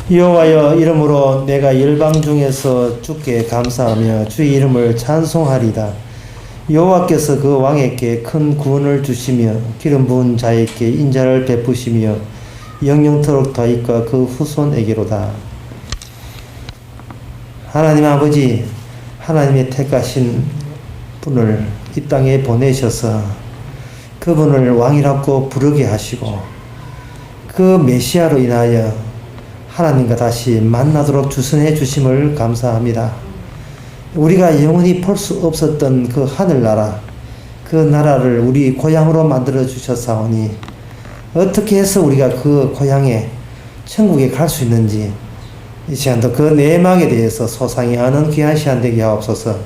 여호와여, 이름으로 내가 열방 중에서 주께 감사하며 주의 이름을 찬송하리다. 여호와께서 그 왕에게 큰 구원을 주시며 기름 부은 자에게 인자를 베푸시며 영영토록 다윗과 그 후손에게로다. 하나님 아버지, 하나님의 택하신 분을 이 땅에 보내셔서 그분을 왕이라고 부르게 하시고 그 메시아로 인하여 하나님과 다시 만나도록 주선해 주심을 감사합니다. 우리가 영원히 볼 수 없었던 그 하늘나라, 그 나라를 우리 고향으로 만들어 주셨사오니 어떻게 해서 우리가 그 고향에 천국에 갈 수 있는지 이 시간도 그 내막에 대해서 소상히 아는 귀한 시간 되게 하옵소서.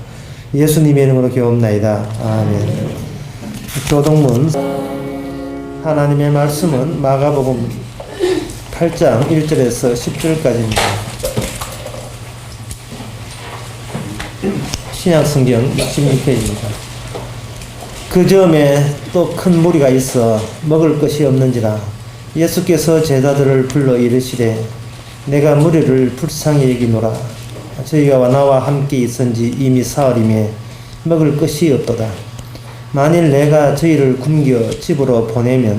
예수님의 이름으로 기도옵나이다. 아멘. 교동문 하나님의 말씀은 마가복음 8장 1절에서 10절까지입니다. 신약성경 66페이지입니다. 그 즈음에 또 큰 무리가 있어 먹을 것이 없는지라 예수께서 제자들을 불러 이르시되 내가 무리를 불쌍히 여기노라. 저희가 나와 함께 있은지 이미 사흘이며 먹을 것이 없도다. 만일 내가 저희를 굶겨 집으로 보내면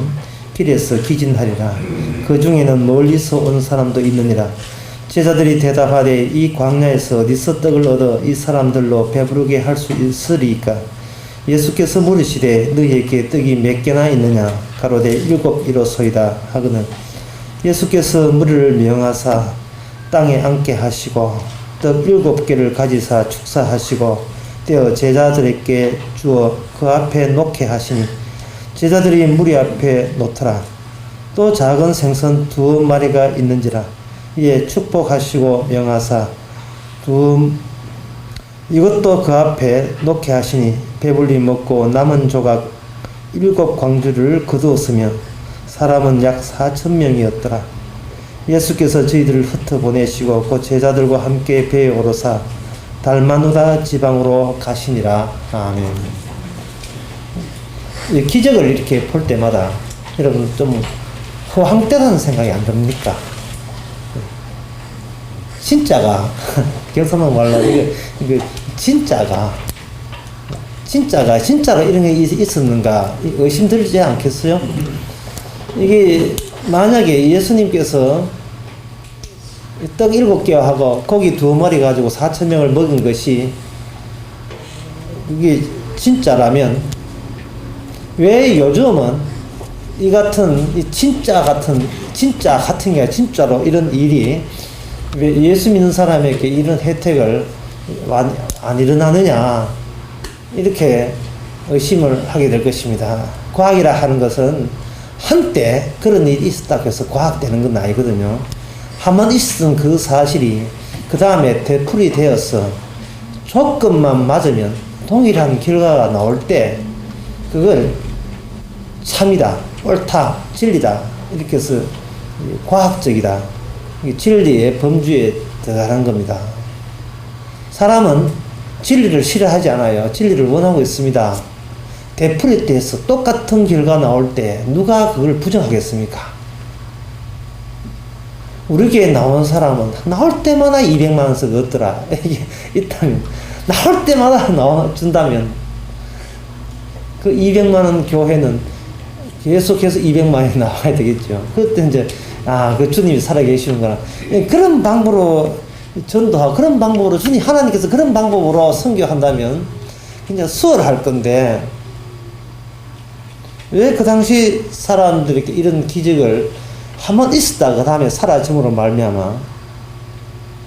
길에서 기진하리라. 그 중에는 멀리서 온 사람도 있느니라. 제자들이 대답하되 이 광야에서 어디서 떡을 얻어 이 사람들로 배부르게 할 수 있으리까? 예수께서 물으시되 너희에게 떡이 몇 개나 있느냐? 가로되 7이로소이다 하거늘 예수께서 무리를 명하사 땅에 앉게 하시고 떡 7개를 가지사 축사하시고 떼어 제자들에게 주어 그 앞에 놓게 하시니 제자들이 무리 앞에 놓더라. 또 작은 생선 2마리가 있는지라. 이에 축복하시고 명하사 이것도 그 앞에 놓게 하시니 배불리 먹고 남은 조각 7광주를 거두었으며 사람은 약 4,000명이었더라. 예수께서 저희들을 흩어보내시고 그 제자들과 함께 배에 오르사 달마누다 지방으로 가시니라. 아멘. 기적을 이렇게 볼 때마다 여러분 좀 허황되다는 생각이 안 듭니까? 진짜가 경상도 말로 이거 진짜로 이런 게 있었는가 의심들지 않겠어요? 이게 만약에 예수님께서 떡 7개 하고 고기 2마리 가지고 4,000명을 먹은 것이 이게 진짜라면 왜 요즘은 이 진짜 같은 게 아니라 진짜로 이런 일이 왜 예수 믿는 사람에게 이런 혜택을 안 일어나느냐 이렇게 의심을 하게 될 것입니다. 과학이라 하는 것은 한때 그런 일이 있었다고 해서 과학되는 건 아니거든요. 한번 있었던 그 사실이 그 다음에 되풀이 되어서 조건만 맞으면 동일한 결과가 나올 때 그걸 참이다, 옳다, 진리다 이렇게 해서 과학적이다, 진리의 범주에 들어가는 겁니다. 사람은 진리를 싫어하지 않아요. 진리를 원하고 있습니다. 되풀이 돼서 똑같은 결과 나올 때 누가 그걸 부정하겠습니까? 우리 교회에 나온 사람은 나올 때마다 200만 원씩 얻더라. 이게 있다면 나올 때마다 준다면 그 200만 원 교회는 계속해서 200만 원이 나와야 되겠죠. 그때 이제 그 주님이 살아계시는구나. 그런 방법으로 전도하고 그런 방법으로 하나님께서 그런 방법으로 선교한다면 굉장히 수월할 건데 왜 그 당시 사람들에게 이런 기적을 한번 있었다 그 다음에 사라짐으로 말미암아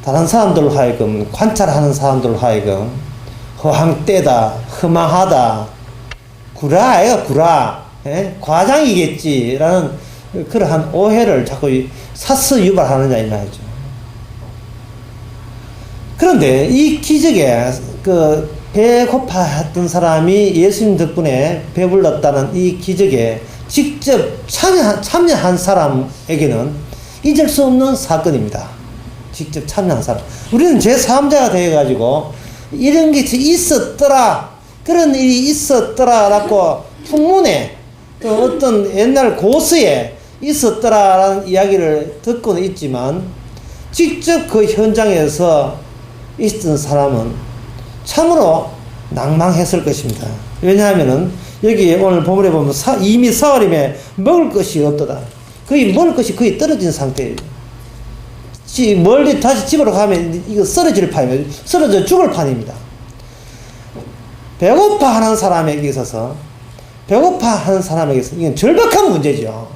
다른 사람들로 하여금 관찰하는 사람들로 하여금 허황되다, 허망하다, 구라, 과장이겠지라는 그러한 오해를 자꾸 사서 유발하느냐 이 말이죠. 그런데 이 기적에 배고파했던 사람이 예수님 덕분에 배불렀다는 이 기적에 직접 참여한 사람에게는 잊을 수 없는 사건입니다. 직접 참여한 사람. 우리는 제3자가 되어가지고 이런 게 있었더라, 그런 일이 있었더라라고 풍문에 또 어떤 옛날 고서에 있었더라라는 이야기를 듣고는 있지만 직접 그 현장에서 있던 사람은 참으로 낭망했을 것입니다. 왜냐하면은 여기 오늘 본문에 보면 이미 사흘임에 먹을 것이 없도다. 거의 먹을 것이 거의 떨어진 상태예요. 멀리 다시 집으로 가면 이거 쓰러질 판이에요. 쓰러져 죽을 판입니다. 배고파하는 사람에게 있어서 이건 절박한 문제죠.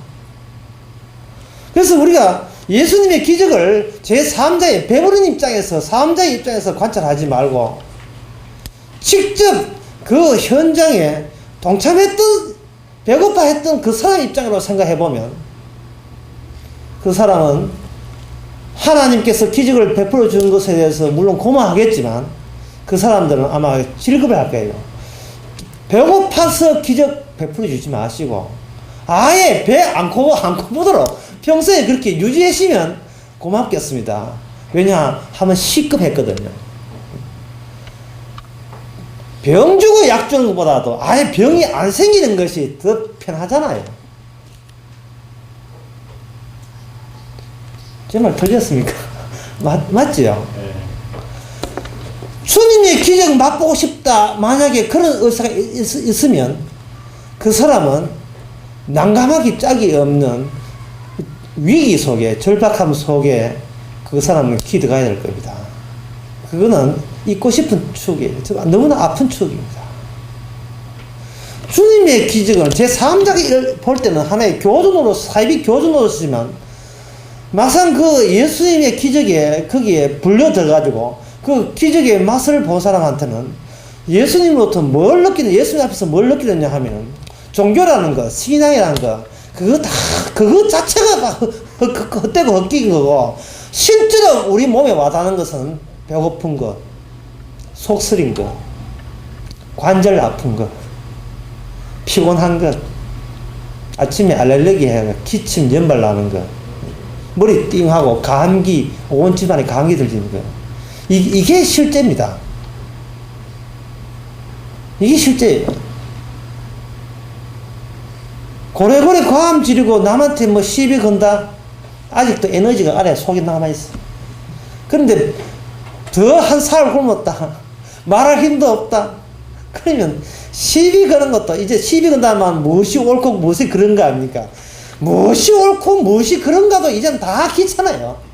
그래서 우리가 예수님의 기적을 제3자의 배부른 입장에서 3자의 입장에서 관찰하지 말고 직접 그 현장에 동참했던 배고파했던 그 사람 입장으로 생각해보면 그 사람은 하나님께서 기적을 베풀어 준 것에 대해서 물론 고마하겠지만 그 사람들은 아마 즐겁게 할 거예요. 배고파서 기적 베풀어 주지 마시고 아예 배 안고 보도록 평소에 그렇게 유지하시면 고맙겠습니다. 왜냐하면 시급했거든요. 병 주고 약 주는 것보다도 아예 병이 안 생기는 것이 더 편하잖아요. 제 말 틀렸습니까? 맞지요? 네. 주님의 기적 맛보고 싶다. 만약에 그런 의사가 있으면 그 사람은 난감하기 짝이 없는 위기 속에, 절박함 속에 그 사람은 기도가야 될 겁니다. 그거는 잊고 싶은 추억이에요. 너무나 아픈 추억입니다. 주님의 기적은 제3자가 볼 때는 하나의 교준으로, 사이비 교준으로 쓰지만 막상 그 예수님의 기적에 거기에 불려 들어가지고 그 기적의 맛을 본 사람한테는 예수님으로부터 뭘 느끼는, 예수님 앞에서 뭘 느끼느냐 하면은 종교라는 거, 신앙이라는 거, 그거 자체가 헛되고 헛기인 거고, 실제로 우리 몸에 와닿는 것은 배고픈 것, 속 쓰린 것, 관절 아픈 것, 피곤한 것, 아침에 알레르기 해가 기침 연발 나는 것, 머리 띵하고 감기, 온 집안에 감기 들리는 것. 이게 실제입니다. 이게 실제예요. 고래고래 과음 지르고 남한테 뭐 시비 건다? 아직도 에너지가 아래 속에 남아있어. 그런데 더 한 살 굶었다. 말할 힘도 없다. 그러면 시비 거는 것도 이제 시비 건다면 무엇이 옳고 무엇이 그런가 합니까? 무엇이 옳고 무엇이 그런가도 이젠 다 귀찮아요.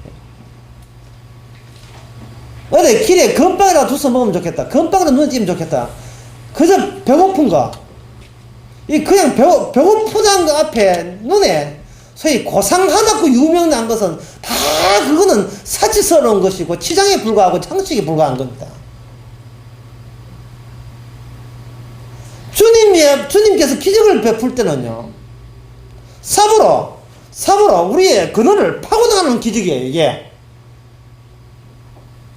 어디 길에 건빵이라도 주워 먹으면 좋겠다. 건빵으로 눈 찌면 좋겠다. 그저 배고픈 거. 그냥 배고프다는 거 앞에 눈에 소위 고상하다고 유명한 것은 다 그거는 사치스러운 것이고 치장에 불과하고 창식에 불과한 겁니다. 주님께서 기적을 베풀 때는요, 삽으로 우리의 근원을 파고나가는 기적이에요, 이게.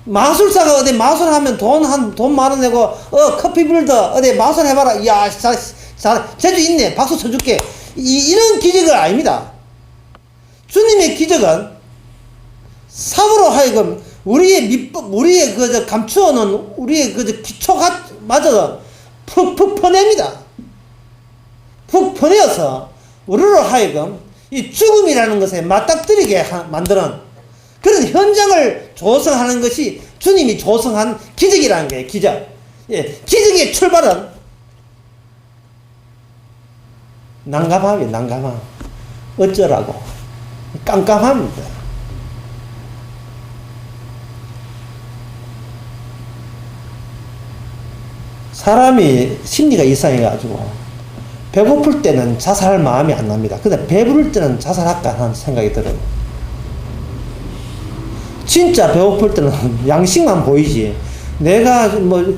마술사가 어디 마술하면 돈 많은 내고, 커피 빌더, 어디 마술해봐라. 이야, 재주 있네. 박수 쳐줄게. 이런 기적은 아닙니다. 주님의 기적은 삽으로 하여금 우리의 감추어놓은 우리의 기초가 마저 푹 퍼냅니다. 푹 퍼내어서 우리로 하여금 이 죽음이라는 것에 맞닥뜨리게 만드는 그런 현장을 조성하는 것이 주님이 조성한 기적이라는 거예요. 기적. 예, 기적의 출발은 난감함. 어쩌라고. 깜깜합니다. 사람이 심리가 이상해가지고 배고플 때는 자살할 마음이 안 납니다. 근데 배부를 때는 자살할까 하는 생각이 들어요. 진짜 배고플 때는 양식만 보이지 내가 뭐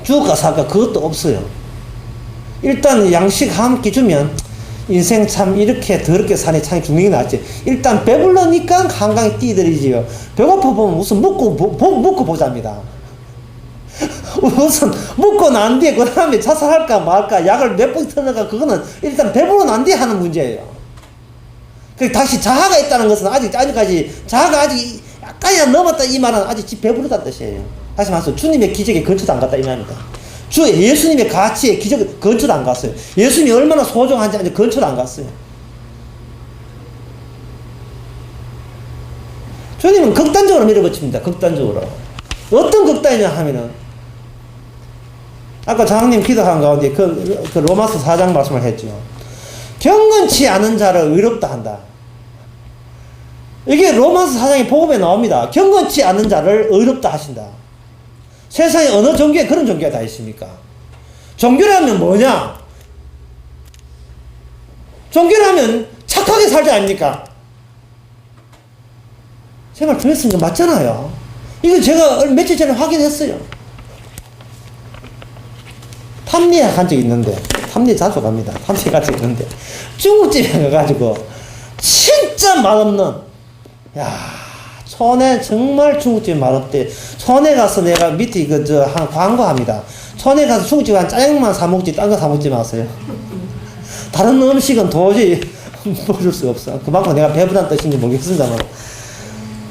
죽을까 살까 그것도 없어요. 일단 양식 한 끼 주면 인생 참 이렇게 더럽게 사니 참 죽는 게 낫지. 일단 배불러니까 한강에 뛰들이지요. 배고파 보면 우선 먹고 보자입니다. 우선 먹고 난 뒤에 그 다음에 자살할까 말까 약을 몇 번 터널까 그거는 일단 배부르고 난 뒤에 하는 문제예요. 다시 자아가 있다는 것은 아직까지 자아가 아직 약간이나 넘었다 이 말은 아직 배부르다는 뜻이에요. 다시 말해서 주님의 기적에 근처도 안 갔다 이 말입니다. 예수님의 가치에 기적 근처도 안 갔어요. 예수님이 얼마나 소중한지 아직 근처도 안 갔어요. 주님은 극단적으로 밀어붙입니다. 극단적으로. 어떤 극단이냐 하면은, 아까 장로님 기도한 가운데 그 로마서 4장 말씀을 했죠. 경건치 않은 자를 의롭다 한다. 이게 로마서 4장의 복음에 나옵니다. 경건치 않은 자를 의롭다 하신다. 세상에 어느 종교에 그런 종교가 다 있습니까? 종교라면 뭐냐? 종교라면 착하게 살자 아닙니까? 제 말 들었으니까 맞잖아요. 이거 제가 며칠 전에 확인했어요. 탐리에 간 적이 있는데, 탐리 자주 갑니다. 탐리에 간 적이 있는데, 중국집에 가가지고, 진짜 맛없는, 야, 촌에 정말 중국집이 맛없대. 촌에 가서 내가 밑에 한 광고합니다. 촌에 가서 중국집 한 짜장만 사먹지, 딴 거 사먹지 마세요. 다른 음식은 도저히 먹을 수가 없어. 그만큼 내가 배부른 뜻인지 모르겠습니다만.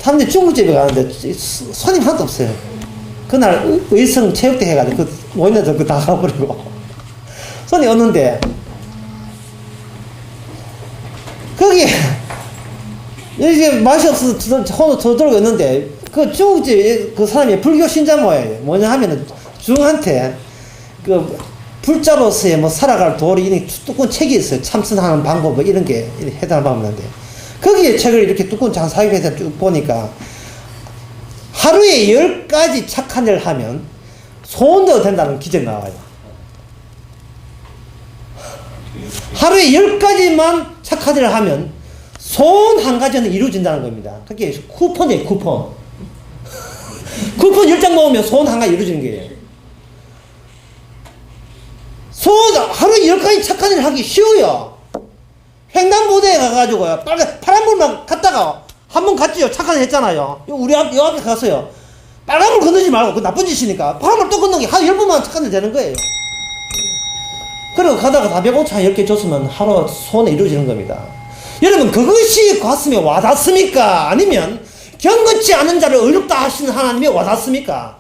탐리 중국집에 가는데, 손님 하나도 없어요. 그날 의성 체육대 해가지고 모이는 저 다 가버리고 손이 없는데 거기 이게 맛이 없어서 혼을 저들고 있는데 그 중국집 그 사람이 불교 신자 모양이에요. 뭐냐 하면은 중한테 그 불자로서의 뭐 살아갈 도리 이런 두꺼운 책이 있어요. 참선하는 방법 뭐 이런 게 해당하는 방법인데 거기에 책을 이렇게 두꺼운 장 사입해서 쭉 보니까 하루에 10가지 착한 일을 하면 소원대로 된다는 기적이 나와요. 하루에 10가지만 착한 일을 하면 소원 한 가지는 이루어진다는 겁니다. 그게 쿠폰이에요, 쿠폰. 쿠폰 10장 모으면 소원 한 가지 이루어지는 거예요. 하루에 10가지 착한 일을 하기 쉬워요. 횡단보도에 가가지고요, 파란불만 갔다가 한 번 갔지요. 착한 일 했잖아요. 우리 요 앞에 가서요. 빨간불 건너지 말고, 그 나쁜 짓이니까. 파란불 또 건너기 한 10번만 착한 일 되는 거예요. 그리고 가다가 담배꽁초 10개 줬으면 하루 소원이 이루어지는 겁니다. 여러분, 그것이 가슴에 와닿습니까? 아니면 경건치 않은 자를 의롭다 하시는 하나님이 와닿습니까?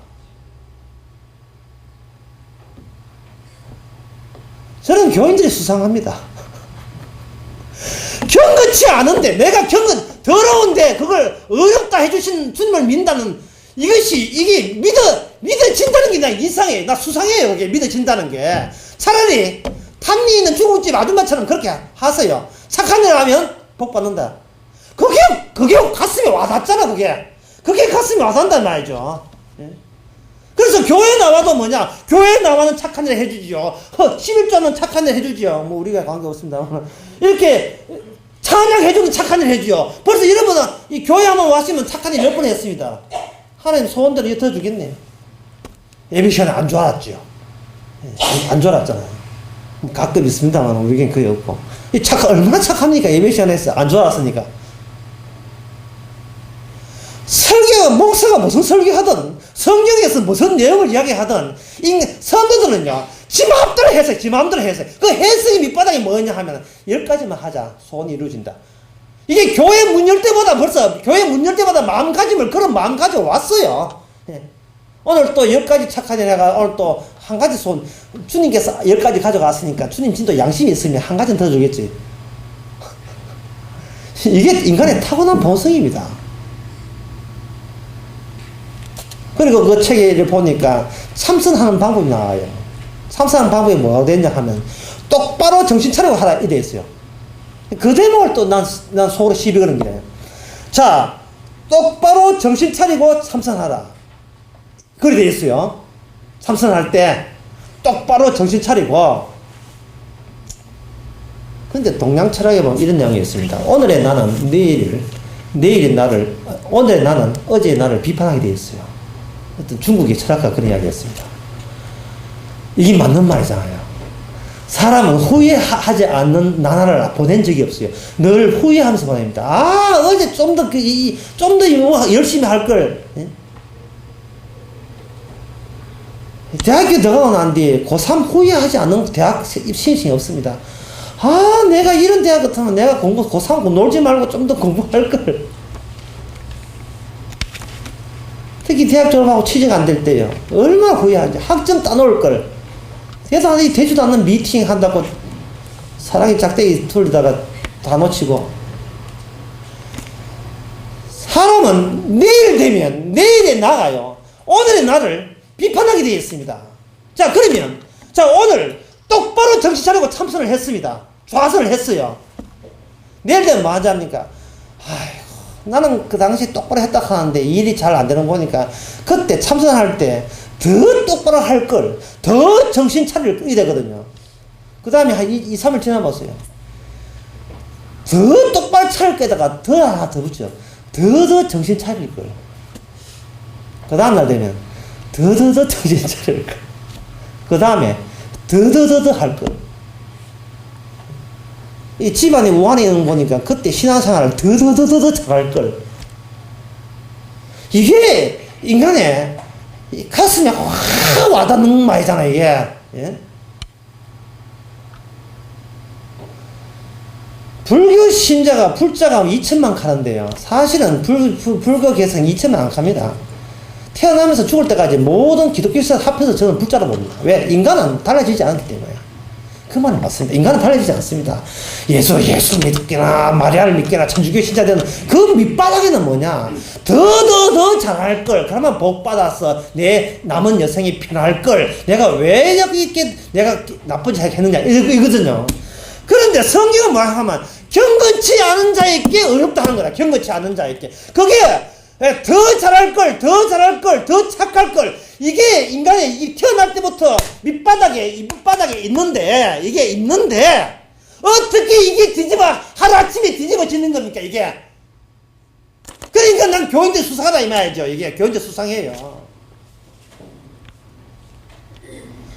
저는 교인들이 수상합니다. 경건치 않은데, 내가 더러운데, 그걸 의롭다 해주신 주님을 믿는다는, 이게 믿어진다는 게 나 이상해. 나 수상해요, 이게 믿어진다는 게. 차라리, 탐리 있는 중국집 아줌마처럼 그렇게 하세요. 착한 일 하면 복 받는다. 그게 가슴에 와닿잖아, 그게. 그게 가슴에 와닿는단 말이죠. 그래서 교회 나와도 뭐냐? 교회 나와는 착한 일 해주지요. 11조는 착한 일 해주지요. 뭐 우리가 관계없습니다. 이렇게 찬양해주면 착한 일 해주죠. 벌써 여러분은 이 교회 한번 왔으면 착한 일 몇 번 했습니다. 하나님 소원대로 더 주겠네요. 예배 시간에 안 좋았죠. 안 좋았잖아요. 가끔 있습니다만 우리에겐 거의 없고. 얼마나 착합니까? 예배 시간에 했어. 안 좋았으니까. 목사가 무슨 설교하든, 성경에서 무슨 내용을 이야기하든, 성도들은요, 지 마음대로 해석해, 지 마음대로 해석해. 그 해석의 밑바닥이 뭐냐 하면, 10가지만 하자. 소원이 이루어진다. 이게 교회 문 열 때마다 교회 문 열 때마다 마음가짐을, 그런 마음가짐 왔어요. 예. 오늘 또 10가지 착한 일 해가, 오늘 또 한 가지 소원, 주님께서 10가지 가져갔으니까, 주님 진짜 양심이 있으면 한 가지는 더 주겠지. 이게 인간의 타고난 본성입니다. 그리고 그 책을 보니까 참선하는 방법이 나와요. 참선하는 방법이 뭐가 되냐 하면 똑바로 정신 차리고 하라 이래 있어요. 그 대목을 또 난 속으로 시비 거는 거예요. 자, 똑바로 정신 차리고 참선하라. 그래 돼 있어요. 참선할 때 똑바로 정신 차리고. 근데 동양 철학에 보면 이런 내용이 있습니다. 오늘의 나는 오늘의 나는 어제의 나를 비판하게 돼 있어요. 어떤 중국의 철학가 그런 이야기 했습니다. 이게 맞는 말이잖아요. 사람은 후회하지 않는 나날을 보낸 적이 없어요. 늘 후회하면서 보냅니다. 어제 좀 더 열심히 할 걸. 예? 대학교 들어가고 난 뒤에 고3 후회하지 않는 대학 신입생이 없습니다. 내가 이런 대학 같으면 내가 고3 놀지 말고 좀 더 공부할 걸. 특히 대학 졸업하고 취직 안 될 때요. 얼마나 후회하지. 학점 따놓을 걸. 세상에 되지도 않는 미팅 한다고 사랑이 짝대기 돌리다가 다 놓치고. 사람 사람은 내일 되면 내일의 나가요, 오늘의 나를 비판하게 되어 있습니다. 자, 그러면 자, 오늘 똑바로 정신 차리고 참선을 했습니다. 좌선을 했어요. 내일 되면 뭐 하자니까, 아이고, 나는 그 당시 똑바로 했다 하는데 일이 잘 안 되는 거니까 그때 참선할 때 더 똑바로 할 걸, 더 정신 차릴 이 되거든요. 그 다음에 한 2, 3일 지나봤어요. 더 똑바로 차릴 거에다가 더 하나 더 붙여. 더 정신 차릴 걸. 그 다음날 되면 더 정신 차릴 걸. 그 다음에 더 할 걸. 이 집안에 우환이 있는 거 보니까 그때 신앙생활을 더 잘할 걸. 이게 인간의 이 가슴에 확 와닿는 말이잖아요, 이게. 예? 불교 신자가 불자가 2천만 가는데요. 사실은 불교 개성 2천만 안 갑니다. 태어나면서 죽을 때까지 모든 기독교에서 합해서 저는 불자로 봅니다. 왜? 인간은 달라지지 않기 때문에. 그 말은 맞습니다. 인간은 달라지지 않습니다. 예수 믿겠나, 마리아를 믿겠나, 천주교 신자 되는 그 밑바닥에는 뭐냐? 더 잘할 걸. 그러면 복 받아서 내 남은 여생이 편할 걸. 내가 왜 여기 있게 내가 나쁜 짓 했느냐. 이거거든요. 그런데 성경은 뭐라 하면 경건치 않은 자에게 어렵다 하는 거다. 경건치 않은 자에게. 그게 더 잘할 걸, 더 착할 걸. 이게 인간의 태어날 때부터 밑바닥에 있는데, 이게 있는데, 어떻게 이게 하루아침에 뒤집어지는 겁니까, 이게? 그러니까 난 교인들 수상하다, 이 말이죠. 이게 교인들 수상해요.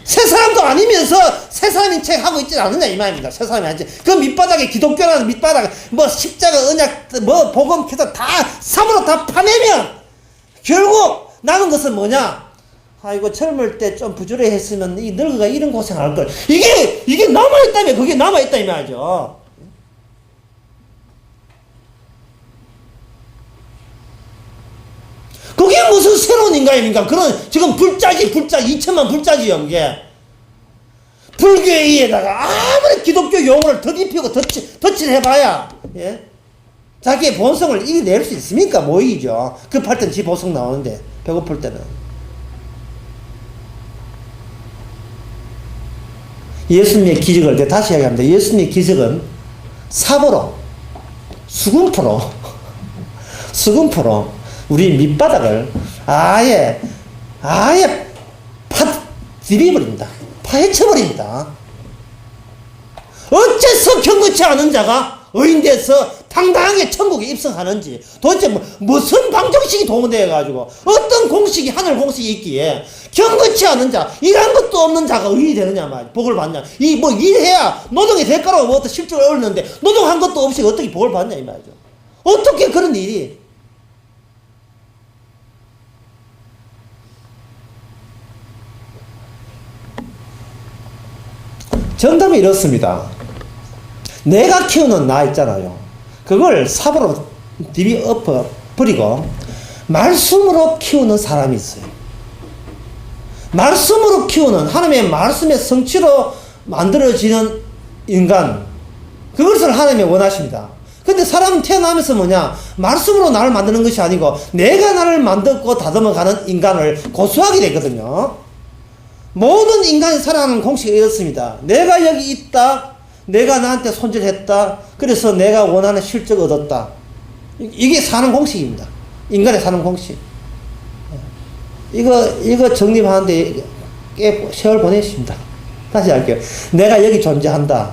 새 사람도 아니면서 새 사람인 책 하고 있지 않느냐, 이 말입니다. 새 사람이 아니지. 그 밑바닥에, 기독교라는 밑바닥에, 뭐 십자가, 언약, 뭐 복음, 기도 다, 삼으로 다 파내면, 결국 남은 것은 뭐냐? 아이고, 젊을 때 좀 부지런히 했으면 이 늙어가 이런 고생할 걸. 이게 남아있다며, 그게 남아있다, 이 말이죠. 그게 무슨 새로운 인간입니까? 그런, 지금 불자지, 2천만 불자지요, 그게. 불교에 의해다가 아무리 기독교 용어를 더딥히고 덧칠 해봐야, 예? 자기의 본성을 이겨낼 수 있습니까? 뭐 이기죠. 급할 땐 지 본성 나오는데, 배고플 때는. 예수님의 기적을, 다시 이야기합니다. 예수님의 기적은 삽으로, 수금포로, 우리 밑바닥을 아예 디벼버립니다. 파헤쳐버립니다. 어째서 경건치 않은 자가 의인돼서 당당하게 천국에 입성하는지, 도대체 무슨 방정식이 동원되어가지고, 어떤 공식이, 하늘 공식이 있기에, 경건치 않은 자, 일한 것도 없는 자가 의인이 되느냐 말이야. 복을 받냐. 일해야 노동의 대가로 뭐 어떤 실적을 얻는데, 노동한 것도 없이 어떻게 복을 받냐, 이 말이죠. 어떻게 그런 일이. 정답이 이렇습니다. 내가 키우는 나 있잖아요. 그걸 삽으로 디벼 버리고 말씀으로 키우는 사람이 있어요. 말씀으로 키우는, 하나님의 말씀의 성취로 만들어지는 인간, 그것을 하나님이 원하십니다. 근데 사람은 태어나면서 뭐냐? 말씀으로 나를 만드는 것이 아니고 내가 나를 만들고 다듬어가는 인간을 고수하게 되거든요. 모든 인간이 살아가는 공식이 이렇습니다. 내가 여기 있다. 내가 나한테 손질했다. 그래서 내가 원하는 실적을 얻었다. 이게 사는 공식입니다. 인간의 사는 공식. 이거 정립하는데 꽤 세월 보내십니다. 다시 할게요. 내가 여기 존재한다.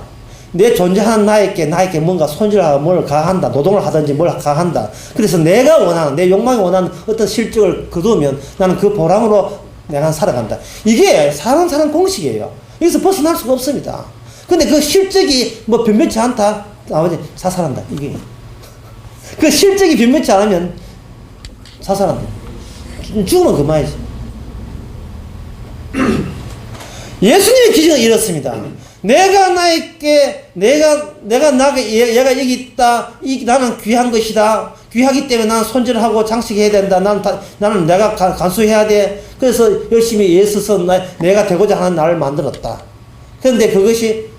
내 존재하는 나에게 뭔가 손질하고 뭘 가한다. 노동을 하든지 뭘 가한다. 그래서 내가 원하는, 내 욕망이 원하는 어떤 실적을 거두면 나는 그 보람으로 내가 살아간다. 이게 사는 공식이에요. 여기서 벗어날 수가 없습니다. 근데 그 실적이 뭐 변변치 않다. 아버지, 자살한다. 이게. 그 실적이 변변치 않으면 자살한다. 죽으면 그만이지. 예수님의 기적은 이렇습니다. 내가 얘가 여기 있다. 나는 귀한 것이다. 귀하기 때문에 나는 손질하고 장식해야 된다. 나는 내가 간수해야 돼. 그래서 열심히 애써서 내가 되고자 하는 나를 만들었다. 그런데 그것이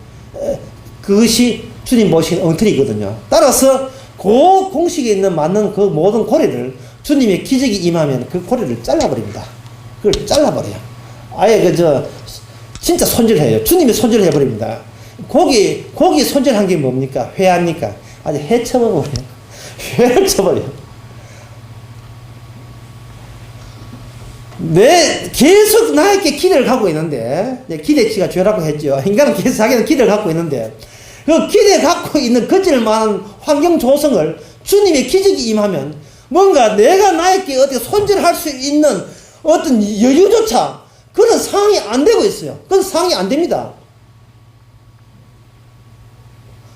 주님 모신 엉터리거든요. 따라서 그 공식에 있는 맞는 그 모든 고리를 주님의 기적이 임하면 그 고리를 잘라버립니다. 그걸 잘라버려요. 아예 진짜 손질해요. 주님이 손질해버립니다. 고기 손질한 게 뭡니까? 회합니까? 아주 해쳐버려요. 회를 쳐버려요. 계속 나에게 기대를 갖고 있는데, 기대치가 죄라고 했죠. 인간은 계속 자기는 기대를 갖고 있는데, 그 기대를 갖고 있는 거칠만한 환경 조성을 주님의 기적이 임하면, 뭔가 내가 나에게 어떻게 손질할 수 있는 어떤 여유조차 그런 상황이 안 되고 있어요. 그런 상황이 안 됩니다.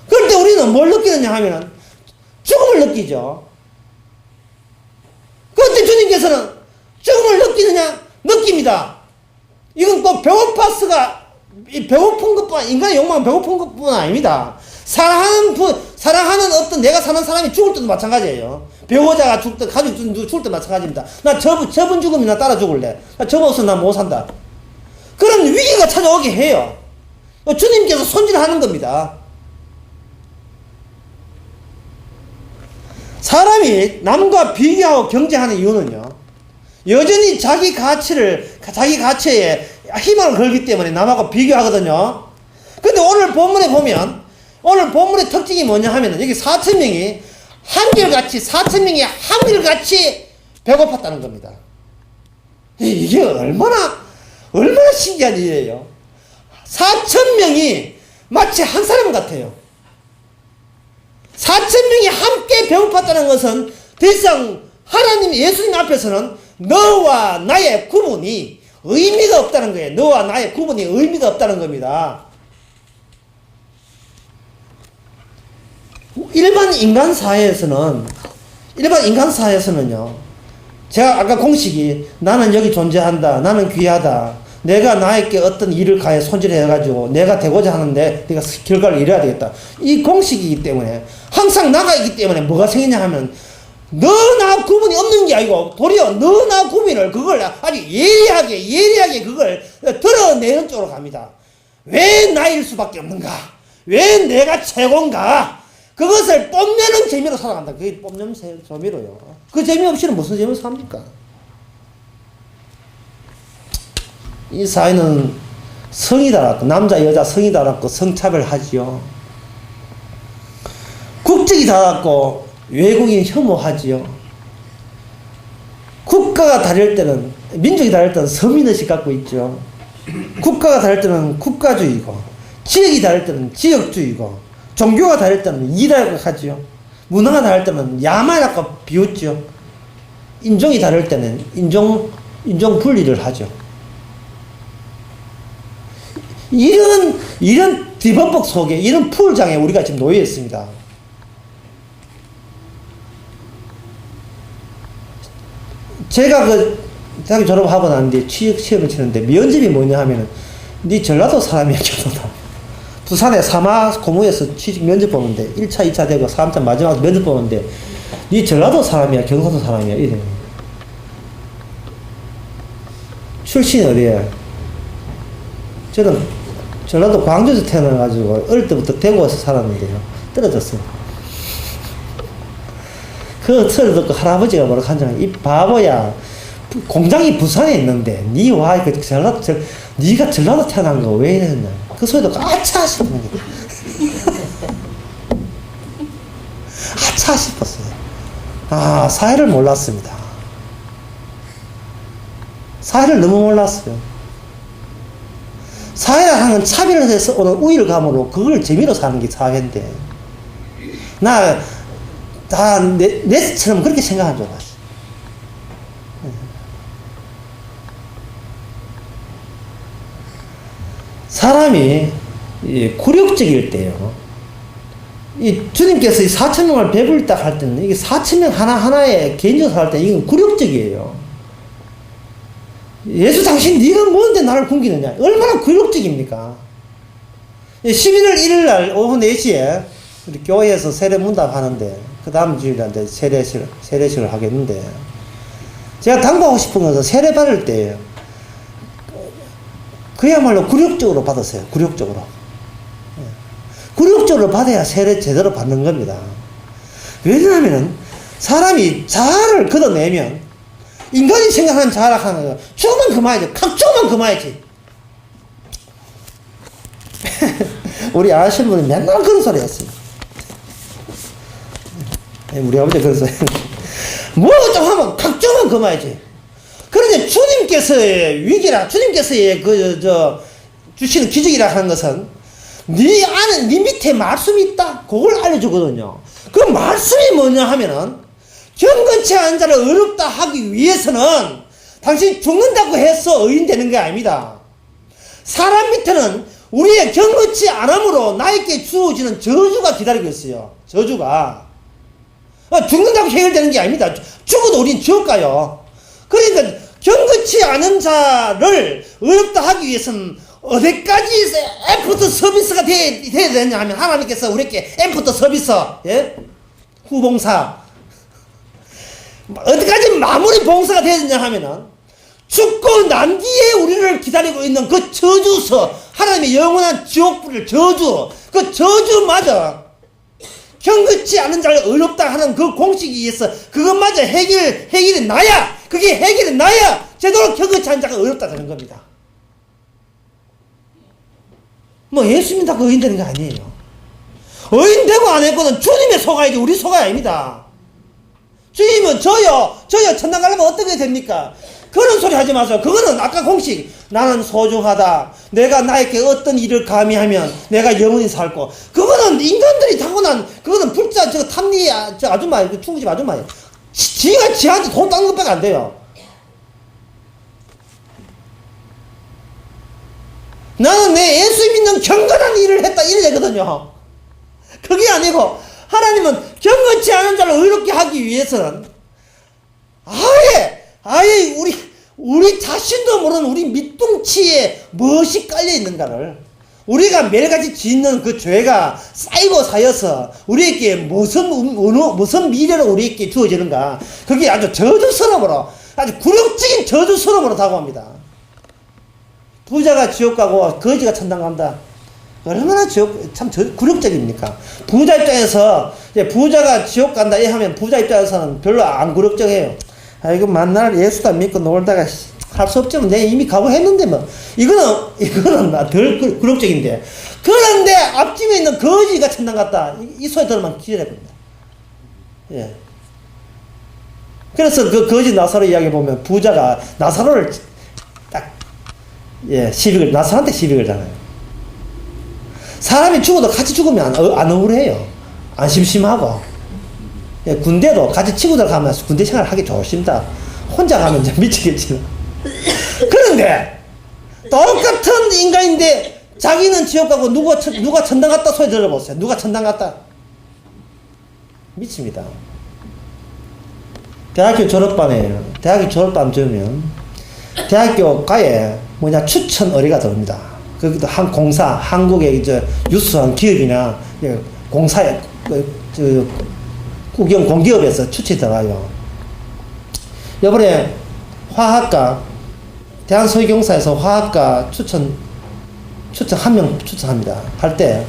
그럴 때 우리는 뭘 느끼느냐 하면, 죽음을 느끼죠. 그때 주님께서는 죽음을 느끼느냐? 느낍니다. 이건 꼭 배고픈 것뿐, 인간의 욕망은 배고픈 것뿐 아닙니다. 사랑하는 어떤 내가 사는 사람이 죽을 때도 마찬가지예요. 배우자가 죽을 때, 가족 죽을 때 마찬가지입니다. 나 저분 죽으면 나 따라 죽을래. 나 저분 없으면 나 못 산다. 그런 위기가 찾아오게 해요. 주님께서 손질하는 겁니다. 사람이 남과 비교하고 경쟁하는 이유는요, 여전히 자기 가치에 희망을 걸기 때문에 남하고 비교하거든요. 근데 오늘 본문에 보면, 오늘 본문의 특징이 뭐냐 하면은, 여기 4,000명이 한결같이 배고팠다는 겁니다. 이게 얼마나 신기한 일이에요. 4,000명이 마치 한 사람 같아요. 4,000명이 함께 배고팠다는 것은 더 이상 하나님, 예수님 앞에서는 너와 나의 구분이 의미가 없다는 거예요. 너와 나의 구분이 의미가 없다는 겁니다. 일반 인간 사회에서는요, 제가 아까 공식이, 나는 여기 존재한다, 나는 귀하다, 내가 나에게 어떤 일을 가해 손질해가지고 내가 되고자 하는데 내가 결과를 이뤄야 되겠다, 이 공식이기 때문에, 항상 나가 있기 때문에 뭐가 생기냐 하면, 너 나 구분이 없는 게 아니고 도리어 너 나 구분을 그걸 아주 예리하게 그걸 드러내는 쪽으로 갑니다. 왜 나일 수밖에 없는가? 왜 내가 최고인가? 그것을 뽐내는 재미로 살아간다. 그게 뽐내는 재미로요. 그 재미 없이는 무슨 재미로 삽니까? 이 사회는 성이 달았고, 남자 여자 성이 달았고 성차별하지요. 국적이 달았고 외국인 혐오하지요. 국가가 다를 때는, 민족이 다를 때는 서민의식 갖고 있죠. 국가가 다를 때는 국가주의고, 지역이 다를 때는 지역주의고, 종교가 다를 때는 이라고 하지요. 문화가 다를 때는 야만이라고 비웃죠. 인종이 다를 때는 인종 분리를 하죠. 이런 디범벅 속에, 이런 풀장에 우리가 지금 놓여 있습니다. 제가 대학교 졸업하고 난 뒤에 취업 시험을 치는데, 면접이 뭐냐 하면은, 니 전라도 사람이야, 경도다. 부산의 사마 고무에서 취직 면접 보는데, 1차, 2차 되고 3차 마지막 면접 보는데, 니 전라도 사람이야, 경상도 사람이야, 이래. 출신이 어디야? 저는 전라도 광주에서 태어나가지고, 어릴 때부터 대구에서 살았는데요. 떨어졌어요. 그 소리 듣고 할아버지가 뭐라고 한잖아. 이 바보야, 공장이 부산에 있는데 니와 니가 전라도 태어난 거 왜 이랬냐. 그 소리 듣고 아차 싶은 거예요. 아차 싶었어요. 아, 사회를 몰랐습니다. 사회를 너무 몰랐어요. 사회라는 차별해서 오는 우일감으로 그걸 재미로 사는 게 사회인데, 다 내처럼 그렇게 생각한 줄 알았어. 사람이 굴욕적일 때요, 이 주님께서 이 4,000명을 배불리다 할 때는, 이게 4,000명 하나하나에 개인적으로 할 때 이건 굴욕적이에요. 예수 당신 네가 뭔데 나를 굶기느냐? 얼마나 굴욕적입니까? 11월 1일 날 오후 4시에 우리 교회에서 세례 문답 하는데, 그 다음 주일에 세례식을 하겠는데, 제가 당부하고 싶은 것은 세례 받을 때 그야말로 굴욕적으로 받았어요. 굴욕적으로 받아야 세례 제대로 받는 겁니다. 왜냐하면 사람이 자아를 걷어내면, 인간이 생각하는 자아라 하는 거, 조금만 그만야지. 각조금만 그만야지. 우리 아시는 분이 맨날 그런 소리 했어요. 우리 아버지 그런 소리. 뭐 좀 하면 각조금만 그만야지. 그런데 주님께서의 위기라, 주님께서의 주시는 기적이라 하는 것은, 네 안에, 네 밑에 말씀이 있다. 그걸 알려주거든요. 그 말씀이 뭐냐 하면은, 경건치 않은 자를 어렵다 하기 위해서는 당신이 죽는다고 해서 의인되는 게 아닙니다. 사람 밑에는 우리의 경건치 않음으로 나에게 주어지는 저주가 기다리고 있어요. 저주가. 죽는다고 해결되는 게 아닙니다. 죽어도 우린 지옥 가요. 그러니까 경건치 않은 자를 어렵다 하기 위해서는 어디까지 애프터 서비스가 돼야 되냐 하면, 하나님께서 우리에게 애프터 서비스, 예? 후봉사, 어디까지 마무리 봉사가 돼야 되냐 하면은, 죽고 난 뒤에 우리를 기다리고 있는 그 저주서, 하나님의 영원한 지옥불을 저주, 그 저주마저 경건치 않은 자를 어렵다 하는 그 공식에 의해서 그것마저 해결이 나야, 그게 해결이 나야 제대로 경건치 않은 자가 어렵다 되는 겁니다. 뭐 예수 믿는다고 의인 되는 게 아니에요. 의인 되고 안 했거든 주님의 속아야지 우리 속아야 아닙니다. 주님은 저요 천당 가려면 어떻게 됩니까? 그런 소리 하지 마세요. 그거는 아까 공식, 나는 소중하다, 내가 나에게 어떤 일을 감히 하면 내가 영원히 살고, 그거는 인간들이 타고난, 그거는 불자 탐리 아줌마, 중국집 아줌마예요. 지가 지한테 돈 닦는 것밖에 안 돼요. 나는 내 예수 믿는 경건한 일을 했다 이래거든요. 그게 아니고, 하나님은 경건치 않은 자를 의롭게 하기 위해서는 아예 우리 자신도 모르는 우리 밑둥치에 무엇이 깔려 있는가를, 우리가 매일같이 짓는 그 죄가 쌓이고 쌓여서 우리에게 무슨 미래로 우리에게 주어지는가, 그게 아주 저주스러움으로, 아주 굴욕적인 저주스러움으로 다가옵니다. 부자가 지옥 가고 거지가 천당 간다. 얼마나 참 굴욕적입니까? 부자 입장에서, 부자가 지옥 간다 하면 부자 입장에서는 별로 안 굴욕적해요. 이거 만날 예수도 안 믿고 놀다가 할 수 없지만 내가 이미 각오했는데 뭐. 이거는 덜 굴욕적인데. 그런데 앞집에 있는 거지가 천당 갔다. 이 소리 들으면 기절해버립니다. 예. 그래서 그 거지 나사로 이야기 보면 부자가 나사로를 딱, 나사로한테 시비 걸잖아요. 사람이 죽어도 같이 죽으면 안 억울해요. 안 심심하고. 군대도 같이 친구들 가면 군대 생활 하기 좋습니다. 혼자 가면 이제 미치겠지. 그런데 똑같은 인간인데 자기는 지옥 가고 누가 천당 갔다 소리 들어보세요. 누가 천당 갔다? 미칩니다. 대학교 졸업반 되면 대학교가에 추천 의뢰가 들어옵니다. 거기도 한 공사, 한국의 이제 유수한 기업이나 공사에 국영 공기업에서 추천이 들어가요. 이번에 화학과, 대한소유경사에서 화학과 추천 한 명 추천합니다. 할 때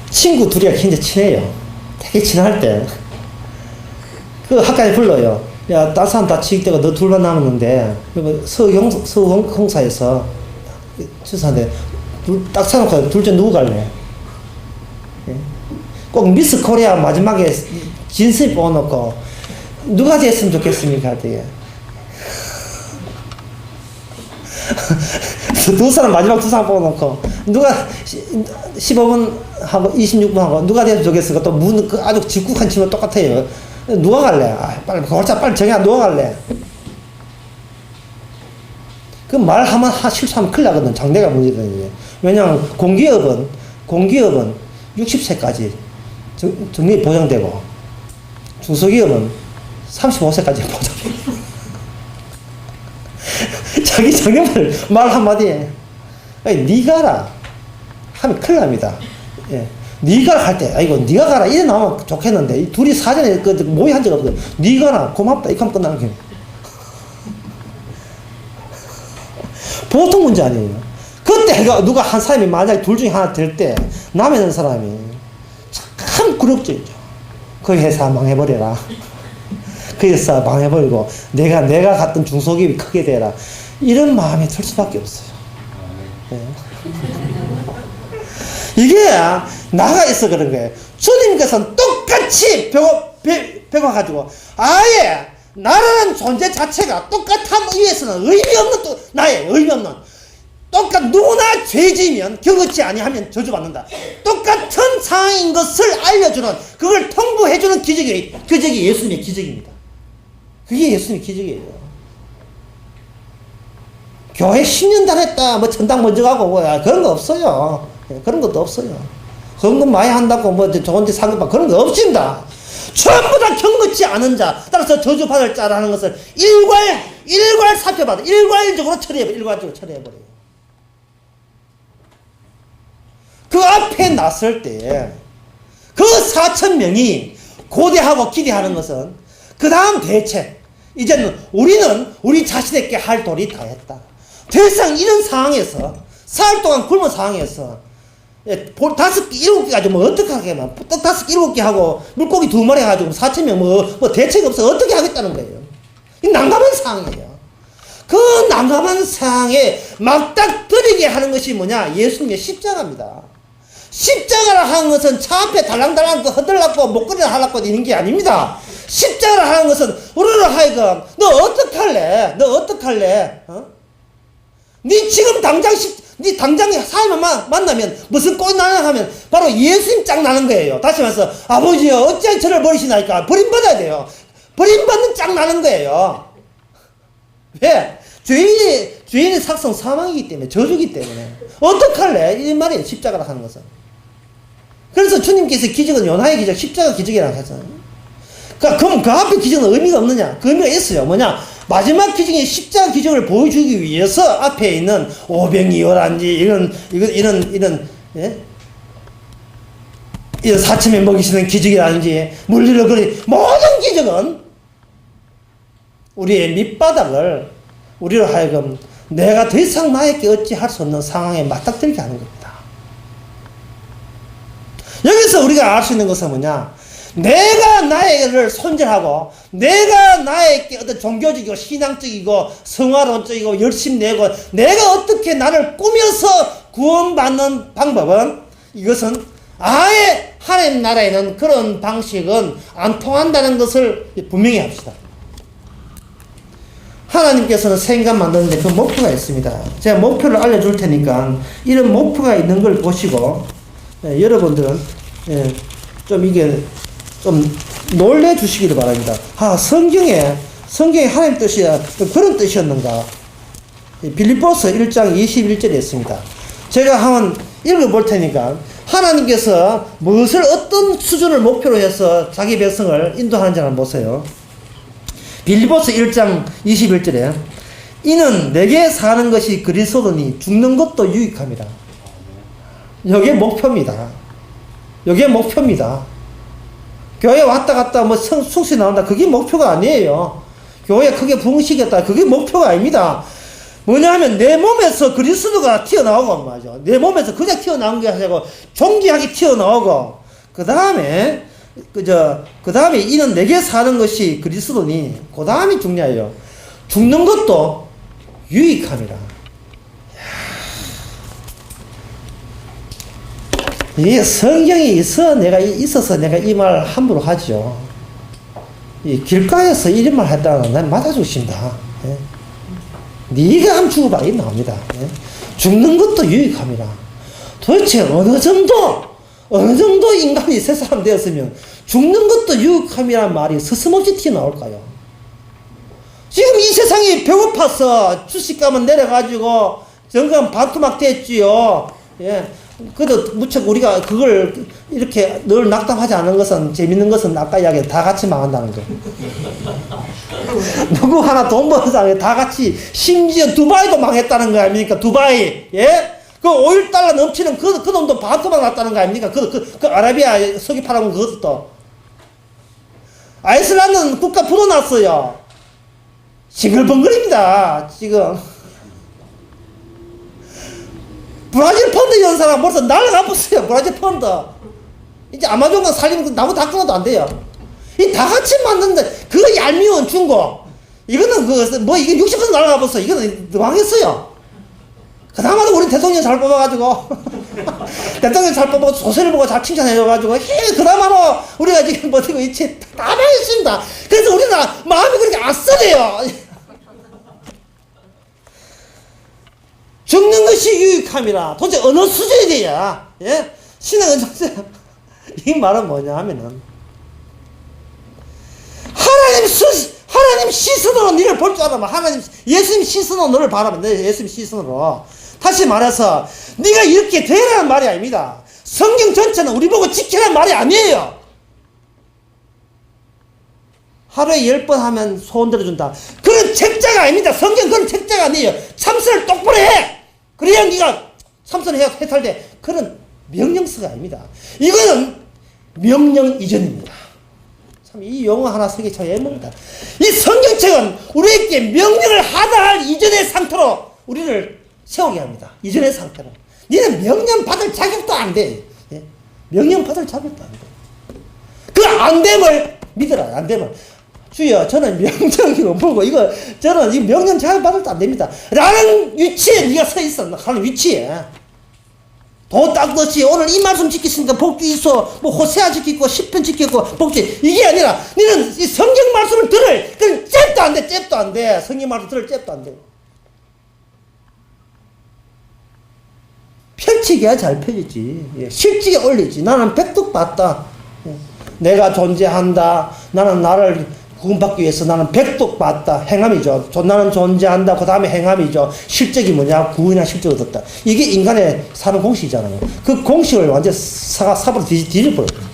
친구 둘이가 굉장히 친해요. 되게 친할 때 그 학과에 불러요. 야, 딴 사람 다 취직되고 너 둘만 남았는데 서경사에서 추천하는데 딱 사놓고 둘 중 누구 갈래? 꼭 미스 코리아 마지막에 진수이 뽑아놓고 누가 됐으면 좋겠습니까? 되게. 두 사람 마지막 두 사람 뽑아놓고 누가 15분 하고 26분 하고 누가 됐으면 좋겠습니까? 또 문 아주 직국한 친구 똑같아요. 누가 갈래? 빨리 정해. 누가 갈래? 그 말하면 실수하면 큰일 나거든. 장래가 문제거든요. 왜냐하면 공기업은 60세까지 정리 보장되고 중소기업은 35세까지 보장되고 자기 장래를 말 한마디에 니 가라 하면 큰일 납니다. 예. 니가 할 때 이거 니가 가라 이래 나오면 좋겠는데 이 둘이 사전에 모의 한 적 없거든. 니 가라 고맙다 이렇게 하면 끝나는 거예요. 보통 문제 아니에요. 그때 누가 한 사람이 만약에 둘 중에 하나 될 때 남의 사람이 참 굴욕적이죠. 그 회사 망해버려라. 그 회사 망해버리고 내가 갔던 중소기업이 크게 되라. 이런 마음이 들 수밖에 없어요. 네. 이게 나가 있어 그런 거예요. 주님께서는 똑같이 배워가지고 아예 나라는 존재 자체가 똑같은 의미에서는 의미 없는 나의 의미 없는 누구나 죄지면 경고치 아니하면 저주받는다. 똑같은 상황인 것을 알려주는 그걸 통보해주는 기적이 예수님의 기적입니다. 그게 예수님의 기적이에요. 교회 10년 다녔다 뭐 천당 먼저 가고 그런 거 없어요. 그런 것도 없어요. 헌금 많이 한다고 뭐 좋은 데 사귀고 그런 거 없습니다. 전부 다 경고치 않은 자, 따라서 저주받을 자라는 것을 일괄 살펴봐도 일괄적으로 처리해버려요. 그 앞에 났을 때, 그 4,000명이 고대하고 기대하는 것은, 그 다음 대책. 이제는 우리는 우리 자신에게 할 도리 다 했다. 더 이상 이런 상황에서, 사흘 동안 굶은 상황에서, 5개, 7개 가지고 뭐 어떻게 하겠나. 떡 5개, 7개 하고, 물고기 2마리 가지고 4,000명 뭐 대책 없어. 어떻게 하겠다는 거예요. 이 난감한 상황이에요. 그 난감한 상황에 막닥뜨리게 하는 것이 뭐냐? 예수님의 십자가입니다. 십자가를 하는 것은 차 앞에 달랑달랑 흔들라고 목걸이를 하려고 있는 게 아닙니다. 십자가를 하는 것은 우리를 하여금 너 어떡할래? 니 지금 당장 사람만 만나면 무슨 꼴 나냐 하면 바로 예수님 짱 나는 거예요. 다시 말해서 아버지여 어찌하여 저를 버리시나이까? 버림받아야 돼요. 버림받는 짱 나는 거예요. 왜? 죄인의 삭성 사망이기 때문에, 저주기 때문에. 어떡할래? 이 말이에요. 십자가를 하는 것은. 그래서 주님께서 기적은 요나의 기적, 십자가 기적이라고 하잖아요. 그럼 그 앞에 기적은 의미가 없느냐? 그 의미가 있어요. 뭐냐? 마지막 기적인 십자가 기적을 보여주기 위해서 앞에 있는 오병이어란지 이런 4,000명 먹이시는 기적이라든지 물리를 그리 모든 기적은 우리의 밑바닥을 우리로 하여금 내가 더 이상 나에게 어찌할 수 없는 상황에 맞닥뜨리게 하는 겁니다. 여기서 우리가 알 수 있는 것은 뭐냐? 내가 나를 손절하고 내가 나에게 어떤 종교적이고 신앙적이고 성화론적이고 열심 내고 내가 어떻게 나를 꾸며서 구원받는 방법은 이것은 아예 하나님 나라에는 그런 방식은 안 통한다는 것을 분명히 합시다. 하나님께서는 생각 만드는데 그 목표가 있습니다. 제가 목표를 알려줄 테니까 이런 목표가 있는 걸 보시고 여러분들은 좀 이게 좀 놀래 주시기를 바랍니다. 성경에 하나님 뜻이 그런 뜻이었는가? 빌립보서 1장 21절에 있습니다. 제가 한번 읽어볼 테니까 하나님께서 무엇을 어떤 수준을 목표로 해서 자기 백성을 인도하는지 한번 보세요. 빌립보서 1장 21절에 이는 내게 사는 것이 그리스도니 죽는 것도 유익함이라. 이게 목표입니다. 교회 왔다 갔다 뭐 숙시 나온다. 그게 목표가 아니에요. 교회 크게 부흥시켰다. 그게 목표가 아닙니다. 뭐냐 하면 내 몸에서 그리스도가 튀어나오고 말이죠. 내 몸에서 그냥 튀어나온 게 아니고 존귀하게 튀어나오고 그 다음에 이는 내게 사는 것이 그리스도니 그 다음이 중요해요. 죽는 것도 유익함이라. 이게 성경이 있어서 내가 이 말 함부로 하죠. 이 길가에서 이런 말 했다가 난 맞아주고 싶다. 예? 네가 한번 죽어봐. 이 나옵니다. 예? 죽는 것도 유익함이라. 도대체 어느 정도 인간이 새 사람 되었으면 죽는 것도 유익함이란 말이 서슴없이 튀어나올까요? 지금 이 세상이 배고파서 주식값은 내려가지고 정강 반토막 됐지요. 예. 그래도 무척 우리가 그걸 이렇게 늘 낙담하지 않은 것은 재밌는 것은 아까 이야기한 다 같이 망한다는 거. 누구 하나 돈 버는 사람이 다 같이 심지어 두바이도 망했다는 거 아닙니까? 두바이. 예? 그 5,000달러 넘치는 그 돈도 반토막 났다는 거 아닙니까? 그 아라비아 석유 팔아본 그것도. 아이슬란드는 국가 부도 났어요. 싱글벙글입니다, 지금. 브라질 펀드 연사가 벌써 날아가 버렸어요. 브라질 펀드. 이제 아마존과 살리면 나무 다 끊어도 안 돼요. 이 다 같이 만든다. 그 얄미운 중고. 이거는 이게 60% 날아가 버렸어. 이거는 망했어요. 그나마도 우리 대통령 잘 뽑아가지고. 대통령 잘 뽑아서 소설을 보고 잘 칭찬해줘가지고. 그나마로 우리가 지금 버티고 있지. 다 망했습니다. 그래서 우리나라 마음이 그렇게 안 쓰네요. 죽는 것이 유익함이라. 도대체 어느 수준이 돼야, 예? 신앙은 이 말은 뭐냐 하면은, 하나님 시선으로 너를 볼 줄 알아봐. 예수님 시선으로 너를 바라봐. 예수님 시선으로. 다시 말해서, 네가 이렇게 되라는 말이 아닙니다. 성경 전체는 우리 보고 지키라는 말이 아니에요. 하루에 10번 하면 소원 들어준다. 그런 책자가 아닙니다. 성경 그런 책자가 아니에요. 참선을 똑바로 해! 그래야 네가 참선을 해탈돼. 그런 명령서가 아닙니다. 이거는 명령 이전입니다. 참 이 용어 하나 쓰기 참 애먹다. 이 성경책은 우리에게 명령을 하다 할 이전의 상태로 우리를 세우게 합니다. 이전의 상태로. 너는 명령 받을 자격도 안 돼. 예? 명령 받을 자격도 안 돼. 그 안 됨을 믿어라. 안 됨을. 주여, 저는 명령이 뭐고, 저는 이 명령 잘 받을 때 안 됩니다. 라는 위치에 네가 서 있어. 하는 위치에. 돈 닦듯이 오늘 이 말씀 지켰으니까 복주 있어. 호세아 지키고, 10편 지키고, 복주. 이게 아니라, 너는 이 성경 말씀을 들을, 그건 잽도 안 돼, 잽도 안 돼. 성경 말씀 들을 잽도 안 돼. 펼치기야 잘 펼치지. 예, 실직에 올리지. 나는 백독 봤다. 예. 내가 존재한다. 나는 나를 구원받기 위해서 나는 백독 받다. 행함이죠. 나는 존재한다. 그 다음에 행함이죠. 실적이 뭐냐? 구원이나 실적을 얻었다. 이게 인간의 사는 공식이잖아요. 그 공식을 완전 사부로 뒤집어버려요.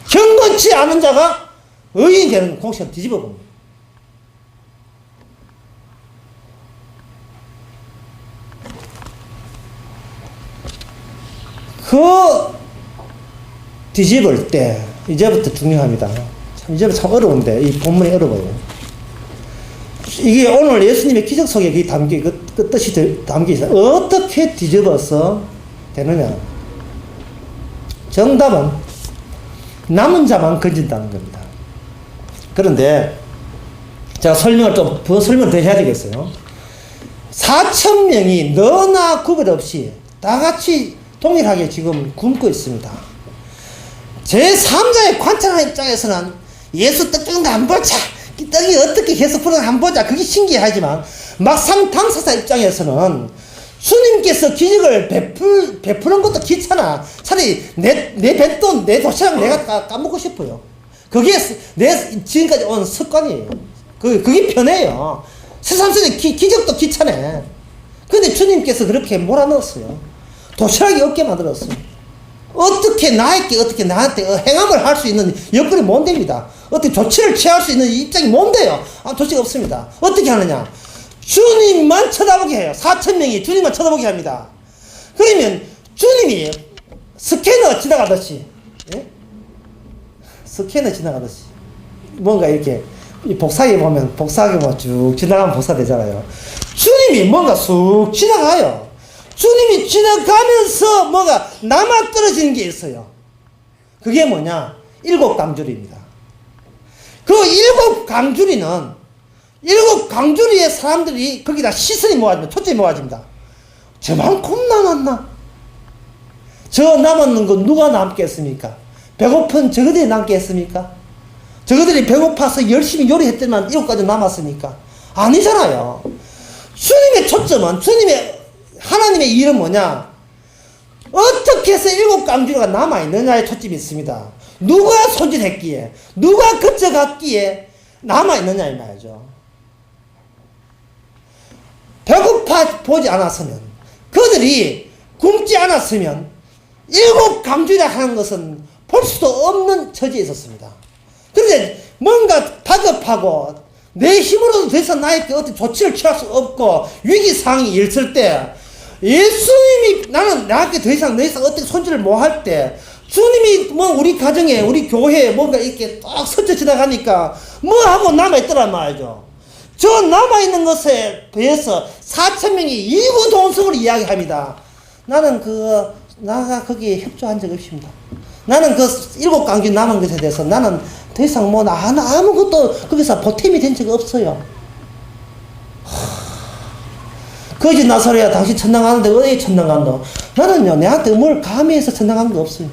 경건치 않은 자가 의인이 되는 공식을 뒤집어버립니다. 그 뒤집을 때 이제부터 중요합니다. 이제는 참 어려운데, 이 본문이 어려워요. 이게 오늘 예수님의 기적 속에 그 뜻이 담겨 있어요. 어떻게 뒤집어서 되느냐. 정답은 남은 자만 건진다는 겁니다. 그런데, 제가 설명을 더 해야 되겠어요. 4,000명이 너나 구별 없이 다 같이 동일하게 지금 굶고 있습니다. 제3자의 관찰하는 입장에서는 예수 떡 정도 안 보자. 이 떡이 어떻게 계속 풀어나 안 보자. 그게 신기하지만 막상 당사자 입장에서는 주님께서 기적을 베푸는 것도 귀찮아. 차라리 내 뱃돈, 내 도시락 내가 까먹고 싶어요. 그게 내 지금까지 온 습관이에요. 그게 편해요. 세상 속에 기적도 귀찮아. 근데 주님께서 그렇게 몰아넣었어요. 도시락이 없게 만들었어요. 어떻게 나한테 행함을 할 수 있는 여건이 못 됩니다. 어떻게 조치를 취할 수 있는 입장이 뭔데요? 조치가 없습니다. 어떻게 하느냐? 주님만 쳐다보게 해요. 4,000명이 주님만 쳐다보게 합니다. 그러면 주님이 스캐너 지나가듯이, 예? 스캐너 지나가듯이, 뭔가 이렇게, 복사기 보면, 쭉 지나가면 복사되잖아요. 주님이 뭔가 쑥 지나가요. 주님이 지나가면서 뭐가 남아 떨어지는 게 있어요. 그게 뭐냐? 7강줄입니다. 그 7강줄이는 7강줄이의 사람들이 거기다 시선이 모아집니다. 초점이 모아집니다. 저만큼 남았나? 저 남았는 거 누가 남겠습니까? 배고픈 저거들이 남겠습니까? 저거들이 배고파서 열심히 요리했더만 7가지 남았습니까? 아니잖아요. 주님의 초점은 하나님의 일은 뭐냐? 어떻게 해서 7강줄이가 남아있느냐에 초점이 있습니다. 누가 손질했기에, 누가 거쳐갔기에 남아있느냐 이 말이죠. 배고파 보지 않았으면, 그들이 굶지 않았으면 7강줄이라 하는 것은 볼 수도 없는 처지에 있었습니다. 그런데 뭔가 다급하고 내 힘으로도 더 이상 나에게 어떤 조치를 취할 수 없고 위기상황이 있을 때 예수님이 나한테 더 이상 어떻게 손질을 못 할 때 주님이 우리 가정에 우리 교회에 뭔가 이렇게 딱 스쳐 지나가니까 하고 남아있더란 말이죠. 저 남아있는 것에 대해서 4,000명이 이구동성으로 이야기합니다. 나가 거기에 협조한 적 없습니다. 나는 그 7강주 남은 것에 대해서 나는 더 이상 뭐 아무것도 거기서 보탬이 된 적이 없어요. 거짓 나사로야 당신 천당 가는데 어디 천당 간다. 나는요 내한테 뭘 감히 해서 천당 간 거 없어요.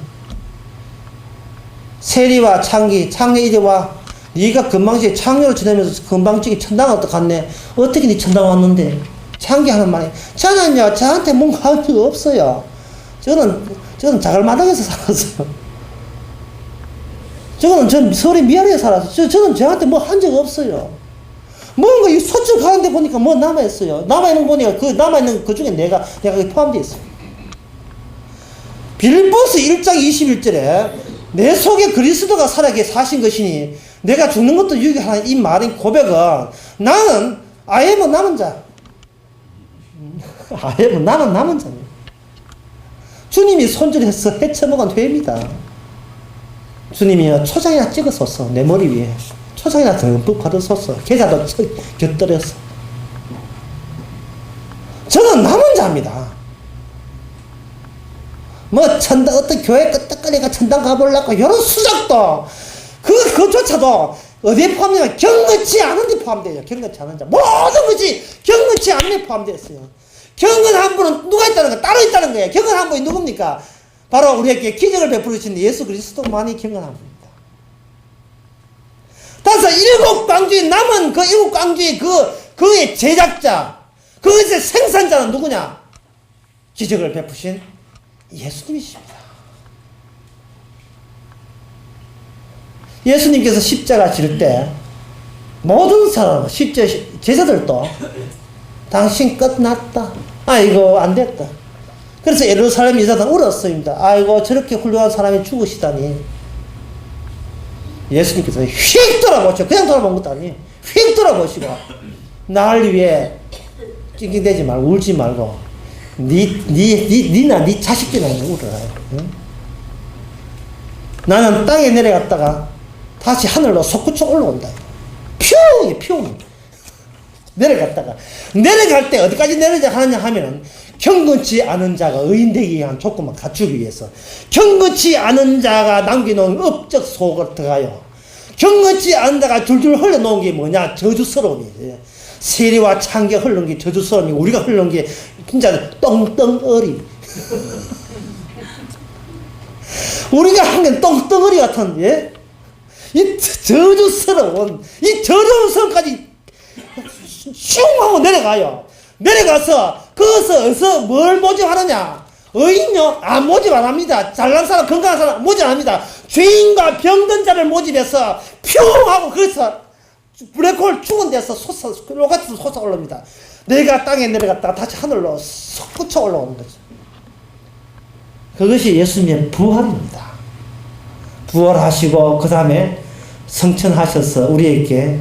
세리와 창기 이제 와. 네가 금방지게 창녀를 지내면서 금방지게 천당 갔네. 어떻게 네 천당 왔는데. 창기 하는 말이 저는요 저한테 뭔가 한 적 없어요. 저는 자갈마당에서 살았어요. 전 서울에 미아리에 살았어요. 저는 저한테 뭐 한 적 없어요. 뭔가 이 소출 가는데 보니까 뭐 남아있어요. 남아있는 거 보니까 그 남아있는 그 중에 내가 거기 포함되어 있어요. 빌립보서 1장 21절에 내 속에 그리스도가 살아계 사신 것이니 내가 죽는 것도 유익하는 이 말인 고백은 나는 아예뭐 남은 자. 아예뭐 나는 남은 자입니다. 주님이 손질해서 해쳐먹은 회입니다. 주님이 초장이나 찍어서 내 머리 위에 초장이나 듬뿍 받으소서. 계좌도 곁들여서. 저는 남은 자입니다. 뭐 천당 어떤 교회 끄떡거리가 천당 가보려고 이런 수작도 그조차도 어디에 포함되냐 경건치 않은 데 포함돼요. 경건치 않은 자 모든 것이 경건치 않은 데 포함되어 있어요. 경건한 분은 누가 있다는 거야? 따로 있다는 거예요. 경건한 분이 누굽니까? 바로 우리에게 기적을 베푸시는 예수 그리스도만이 경건한 분입니다. 따라서 7강주에 남은 그 7강주의 그의 제작자, 그것의 생산자는 누구냐? 기적을 베푸신 예수님이십니다. 예수님께서 십자가 질 때 모든 사람, 제자들도 당신 끝났다. 아이고 안 됐다. 그래서 예루살렘 여자들은 울었습니다. 아이고 저렇게 훌륭한 사람이 죽으시다니. 예수님께서 휙 돌아보시고 그냥 돌아본 것도 아니에요. 휙 돌아보시고 날 위해 찡찡대지 말고 울지 말고 니나 니 자식들이나 울어라. 응? 나는 땅에 내려갔다가 다시 하늘로 솟구쳐 올라온다. 퓨 내려갔다가 내려갈 때 어디까지 내려가느냐 하면은 경건치 않은 자가 의인되기 위한 조건만 갖추기 위해서 경건치 않은 자가 남겨놓은 업적 속을 들어가요. 경건치 않은 자가 줄줄 흘러놓은 게 뭐냐? 저주스러움이에요. 세리와 창기 흘러놓은 게 저주스러움이고 우리가 흘러놓은 게 진짜 똥덩어리. 우리가 한 게 똥덩어리 같은 예? 이 저주스러운 이 저주스러움까지 슝 하고 내려가요. 내려가서 거기서 뭘 모집하느냐? 의인요? 모집 안 합니다. 잘난 사람, 건강한 사람 모집 안 합니다. 죄인과 병든 자를 모집해서 퓨 하고 거기서 블랙홀 죽은 데서 로켓으로 솟아올릅니다. 내가 땅에 내려갔다가 다시 하늘로 솟구쳐 올라오는 거죠. 그것이 예수님의 부활입니다. 부활하시고 그 다음에 성천하셔서 우리에게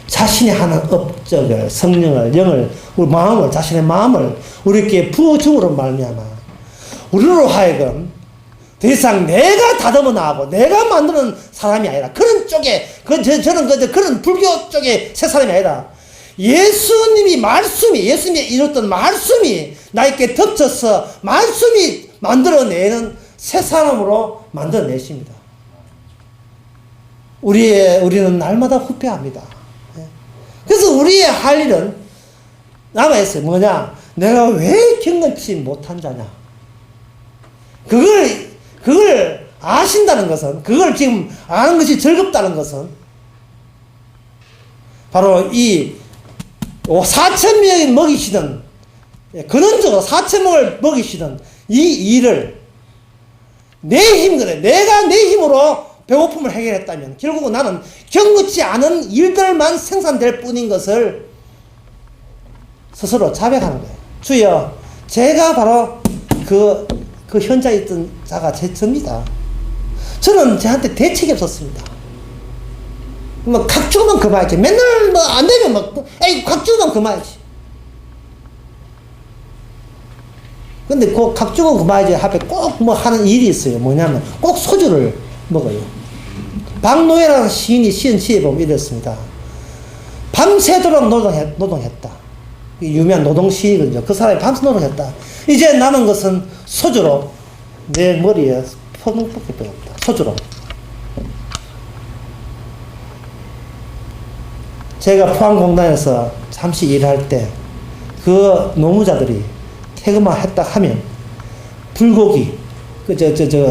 자신이 하는 업적을, 성령을, 영을, 우리 마음을, 자신의 마음을 우리에게 부어줌으로 말미암아 우리로 하여금 더 이상 내가 다듬어 나가고 내가 만드는 사람이 아니라 그런 쪽에 저는 그런 불교 쪽에 새 사람이 아니라 예수님이 이뤘던 말씀이 나에게 덮쳐서 말씀이 만들어내는 새 사람으로 만들어내십니다. 우리는 날마다 후회합니다. 그래서 우리의 할 일은 남아있어요. 뭐냐? 내가 왜 경건치 못한 자냐? 그걸 아신다는 것은, 그걸 지금 아는 것이 즐겁다는 것은, 바로 이 4,000명이 먹이시던, 근원적으로 4,000명을 먹이시던 이 일을 내 힘거든. 내가 내 힘으로 배고픔을 해결했다면 결국은 나는 경건치 않은 일들만 생산될 뿐인 것을 스스로 자백하는 거예요. 주여, 제가 바로 그 현장에 있던 자가 저입니다. 저는 저한테 대책이 없었습니다. 뭐 각주면 그만이지. 맨날 뭐 안 되면 막 각주면 그만이지. 근데 그 각주면 그만이지 앞에 꼭 뭐 하는 일이 있어요. 뭐냐면 꼭 소주를 먹어요. 박노해라는 시인이 시인 시에 보면 이랬습니다. 밤새도록 노동했다. 유명한 노동시이거든요. 그 사람이 밤새 노동했다. 이제 남은 것은 소주로 내 머리에 퍼먹게 되었다. 소주로. 제가 포항공단에서 잠시 일할 때 그 노무자들이 퇴근만 했다 하면 불고기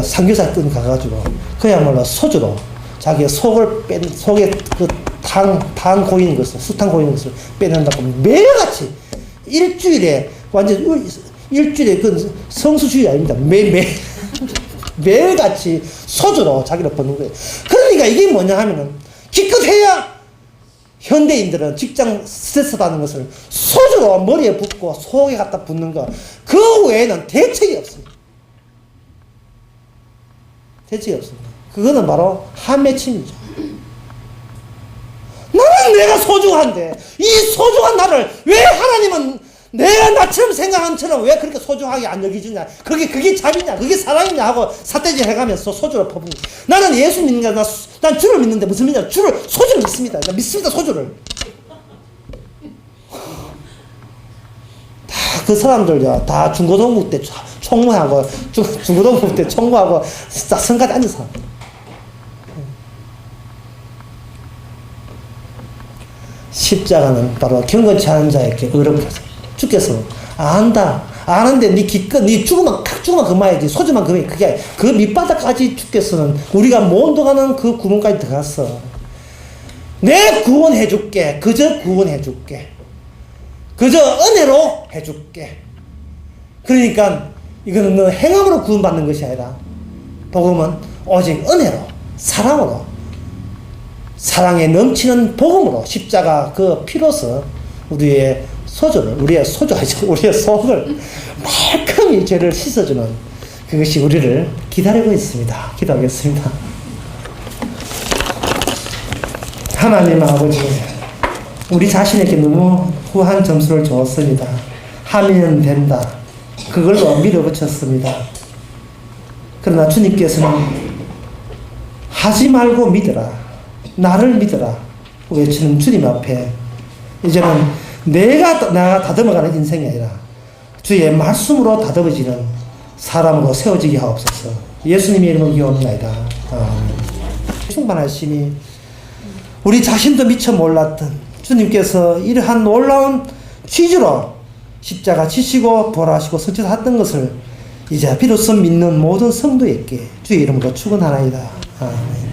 삼겹살 끈 가가지고 그야말로 소주로 자기의 속을 속에 그 당 고이는 것을, 수탕 고이는 것을 빼낸다고 매일같이 일주일에 완전 일주일에 그 성수주의 아닙니다. 매일같이 소주로 자기를 버는 거예요. 그러니까 이게 뭐냐 하면은 기껏해야 현대인들은 직장 스트레스 받는 것을 소주로 머리에 붓고 속에 갖다 붓는 거, 그 외에는 대책이 없습니다. 대책이 없습니다. 그거는 바로 한맺힘이죠. 나는 내가 소중한데 이 소중한 나를 왜 하나님은 내가 나처럼 생각하는 처럼 왜 그렇게 소중하게 안 여기주냐, 그게 자비냐, 그게 사랑이냐 하고 삿대질 해가면서 소주를 퍼붓는. 나는 예수 믿는 게 아니라 난 주를 믿는데 무슨 믿냐, 소주를 믿습니다. 난 믿습니다, 소주를. 다 그 사람들요, 다 중고등부 때 총무하고 중고등부 때 총무하고 성까지 앉아서 십자가는 바로 경건치 않은 자에게 어렵게 주께서 안다, 아는데 네 기껏 네 죽으면 그만이지, 소주만 그만이, 그게 그 밑바닥까지 주께서는 우리가 못 들어가는 그 구멍까지 들어갔어. 내 구원해 줄게, 그저 구원해 줄게, 그저 은혜로 해 줄게. 그러니까 이거는 너 행함으로 구원받는 것이 아니라 복음은 오직 은혜로, 사랑으로, 사랑에 넘치는 복음으로, 십자가 그 피로서 우리의 소주를, 우리의 속을 말끔히 죄를 씻어주는 그것이 우리를 기다리고 있습니다. 기도하겠습니다. 하나님 아버지, 우리 자신에게 너무 후한 점수를 주었습니다. 하면 된다, 그걸로 밀어붙였습니다. 그러나 주님께서는 하지 말고 믿어라, 나를 믿어라 외치는 주님 앞에 이제는 내가 다듬어가는 인생이 아니라 주의 말씀으로 다듬어지는 사람으로 세워지게 하옵소서. 예수님의 이름으로 기도합니다. 아멘. 충만하심이 우리 자신도 미처 몰랐던 주님께서 이러한 놀라운 취지로 십자가 지시고 부활하시고 성취하셨던 것을 이제 비로소 믿는 모든 성도에게 주의 이름으로 축원하나이다. 아멘.